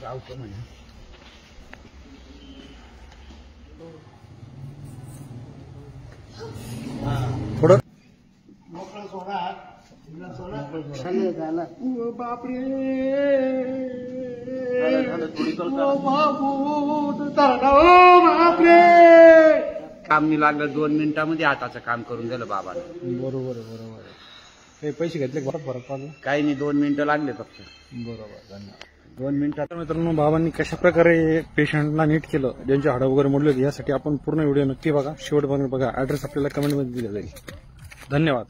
लावतो म्हणे थोडं मोकळं सोडा बापरे बापरे काम नाही लागलं 2 मिनिटांमध्ये हाताचं काम करून दिलं बाबाने. बरोबर आहे बरोबर आहे. काही पैसे घेतले का फरक पडला? काही नाही 2 मिनिटं लागले फक्त. बरोबर धन्यवाद. 2 मिनिटात. मित्रांनो बाबांनी कशा प्रकारे पेशंटला नीट केलं ज्यांचे हाडं वगैरे मोडले होते यासाठी आपण पूर्ण व्हिडिओ नक्की बघा शेवटपर्यंत बघा. ऍड्रेस आपल्याला कमेंटमध्ये दिला जाईल. धन्यवाद.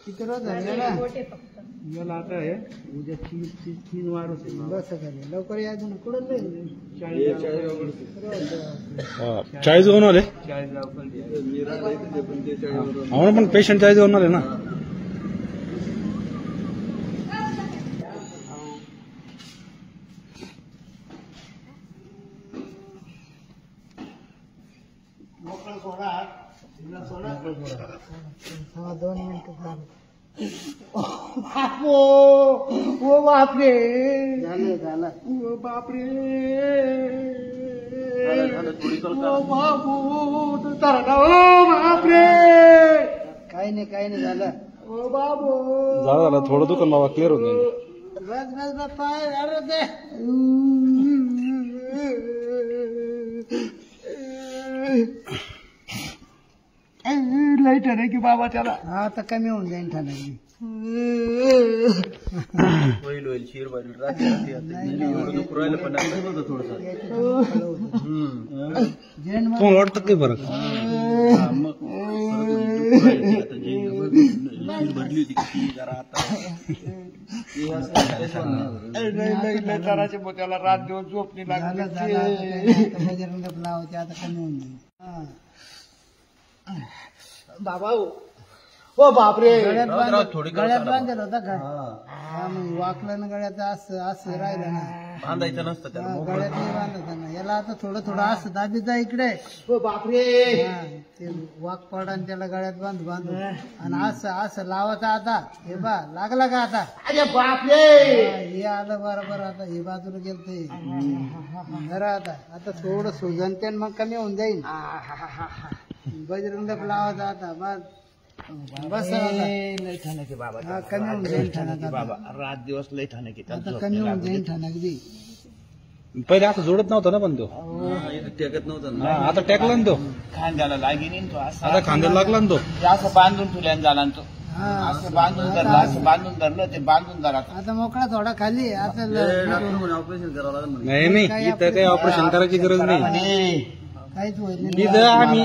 किती रोज झाले ना मला आता आहे उद्या 3 वार होते. बस झाले लवकर यायचं ना कुठं 40 होऊन आले. 40 पण पेशंट 40 होऊन आले ना. मोकळं सोडा 2 मिनिटं झालं. ओ बापरे झालं ओ बापरे ओ बाबू तरला ओ बापरे काही नाही झालं ओ बाबू झालं थोडं दुकान बाबा क्लिअर होत नाही. रग पाय अरे दे लाईट आहे की बाबा त्याला आता कमी होऊन जाईल ठाण्याची होईल शिर राहिलं पण तुम्हाला वाटतं काही फरक? भरली होती जरा आता त्याला रात दिवस झोप नाही बजरंग लावायचे आता कमी होऊन जाईल. बाबा ओ बापरे गळ्यात बांधलेला होता का? वाकलं ना गळ्यात असं राहिलं ना बांधायचं नसतं त्याला. गळ्यात नाही बांधायचं ना याला आता थोडं असं दाबीत जा इकडे. ओ बापरे ते वाक पडा त्याला गळ्यात बांधू आणि असं लावायचं आता. हे बा लागला का आता? अरे बापरे हे आलं बरोबर. आता हे बाजूला गेलते जरा आता थोडं सुजन मग कमी होऊन जाईल. बजरंग लावायचा आता बस लय ठाण्याचे बाबा कमी होऊन जाईल ठाण्यात. बाबा रात दिवस लय ठाण्याचे आता कमी होऊन जाईल ठाण्यात. पहिले असं जोडत नव्हता ना पण तो टेकत नव्हता आता टेकला ना तो. खांद्याला लागेल तो आता खांद्याला लागला ना तो. असं बांधून ठेवल्यान झाला तो. असं बांधून धरलं ते बांधून धरा. आता मोकळा थोडा खाली आता ऑपरेशन करावं लागेल. नाही इथं काही ऑपरेशन करायची गरज नाही. काहीच होईल तिथं आम्ही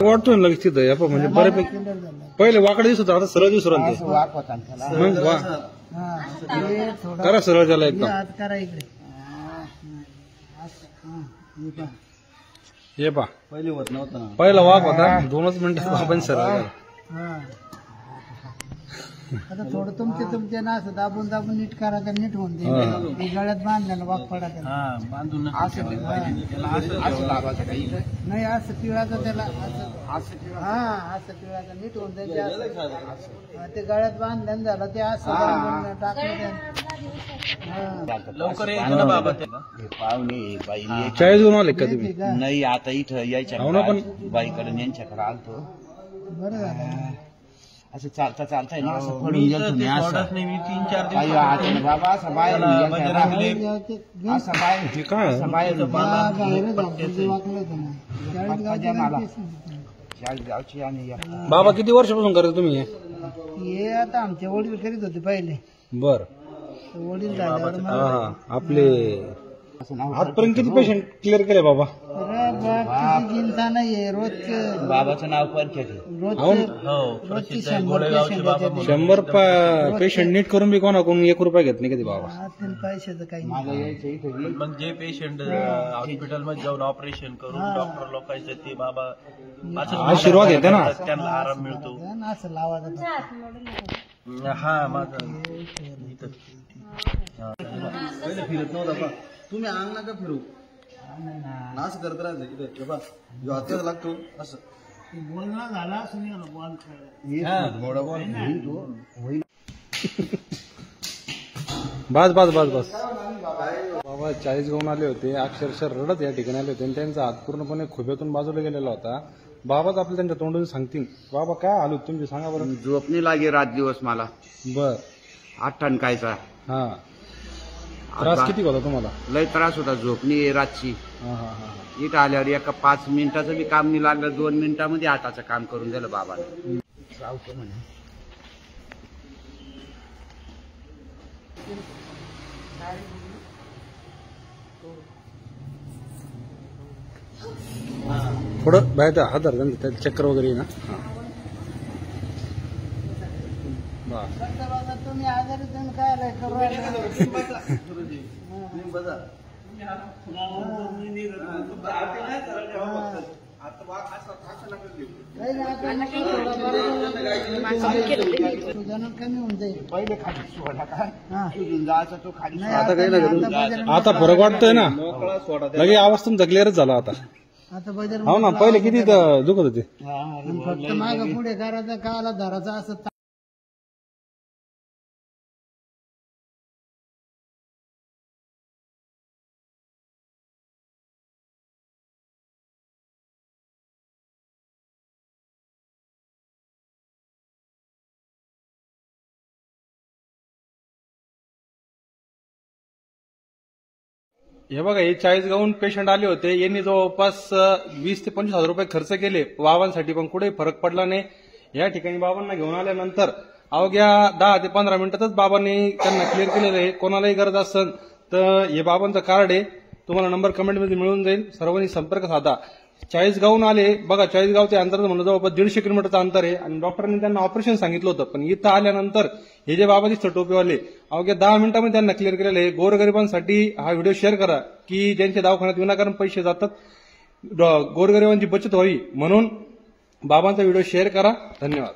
वाटतो ना लगेच तिथं आपण म्हणजे बऱ्यापैकी पहिले वाकडे दिसत होता आता सरळ दिसू राहते. वाक होता त्याला. मग वा करा सरळ झाला एकदम. हात करा इकडे. ये पा पहिले होत नव्हतं. पहिला वाक होता 2च मिनिटात आपण सरळ झाला. आता थोडं तुमचे ना असं दाबून नीट करा तर नीट होऊन जाईल. गळ्यात बांधल्यानं वाक पडा त्याला. बांधून असं लावायचं काही नाही असं पिळाचं त्याला असं पिळाचं नीट होऊन जाईल. ते गळ्यात बांधल्यानं झालं ते असं टाकलं लवकर यायचं बाबा. पाहुणे बाई 40 होऊन आले का तुम्ही? नाही आता इथं यायच्या पण बाईकडे यांच्याकडे आलतो. बरं झालं. असं चालता ना असं पडून गेलो तुम्ही असं 3-4 दिवस बाबा असं बाहेर असं बाहेर गावची आणि बाबा किती वर्षापासून करता तुम्ही हे आता आमचे वडील करीत होते पहिले. बर वडील झाल्यावर आपले आजपर्यंत किती पेशंट क्लिअर केले बाबा? किती चिंता नाहीये रोजचे बाबाचं नाव पण केलं. रोजचे 100 पेशंट नीट करून बी कोणाकडून 1 रुपया घेत नाही कधी बाबा. पैशाचं काही मला यायचं इथे मग जे पेशंट हॉस्पिटलमध्ये जाऊन ऑपरेशन करून डॉक्टर लोकांचे ते बाबा आशीर्वाद येते ना. त्यांना आराम मिळतो. असं लावायचं हा माझं पहिले फिरत नव्हता बा. तुम्ही अंग नका फिरू असं करत राहायचं इथे बा. जो हातात लागतो असं बोलणं झाला सुनील बॉल मोडा बॉल बस बस बस बस बाबा 40 गावून आले होते, अक्षरशः रडत या ठिकाणी आले होते आणि त्यांचा हात पूर्णपणे खुब्यातून बाजूला गेलेला होता. बाबाच आपल्या त्यांच्या तोंडून सांगतील. बाबा काय आलो तुमची सांगा बरं. झोपणी लागे रात दिवस मला बर 8 ठणकायचा. हा त्रास किती होता तुम्हाला? लय त्रास होता झोपणी रातची. हा हा हा इथं आल्यावर एका 5 मिनिटाचं बी काम नाही लागलं. 2 मिनिटामध्ये हाताचं काम करून दिलं बाबाने. जाऊतो म्हणे. थोडं बाहेर हात धरता त्यात चक्कर वगैरे आहे ना. तुम्ही आजारी तुम्ही काय करू कमी होऊन जाईल. पहिले खाली सोडा काय सुजून जायचा तो खाली. आता फरक वाटतोय ना. लगे आवाज तुमचा क्लिअरच झाला आता. हो ना पहिले किती दुखत होते. फक्त माग पुढे करायचं काला धरायचं असं. हे बघा हे 40 गावून पेशंट आले होते. यांनी जवळपास 20 ते 25 हजार रुपये खर्च केले बाबांसाठी, पण कुठेही फरक पडला नाही. या ठिकाणी बाबांना घेऊन आल्यानंतर अवघ्या 10 ते 15 मिनिटातच बाबांनी त्यांना क्लिअर केलेलं आहे. कोणालाही गरज असेल तर हे बाबांचं कार्ड आहे, तुम्हाला नंबर कमेंटमध्ये मिळून जाईल. सर्वांनी संपर्क साधा. 40 गावून आले बघा. 40 गावचे अंतर म्हणलं जवळपास 150 किलोमीटरचं अंतर आहे आणि डॉक्टरांनी त्यांना ऑपरेशन सांगितलं होतं. पण इथं आल्यानंतर हे जे बाबा दिसतं टोपीवाले अवघ्या 10 मिनिटांमध्ये त्यांना क्लिअर केलेलं आहे. गोरगरिबांसाठी हा व्हिडिओ शेअर करा की ज्यांच्या दवाखान्यात विनाकारण पैसे जातात, गोरगरिबांची बचत व्हावी म्हणून बाबांचा व्हिडिओ शेअर करा. धन्यवाद.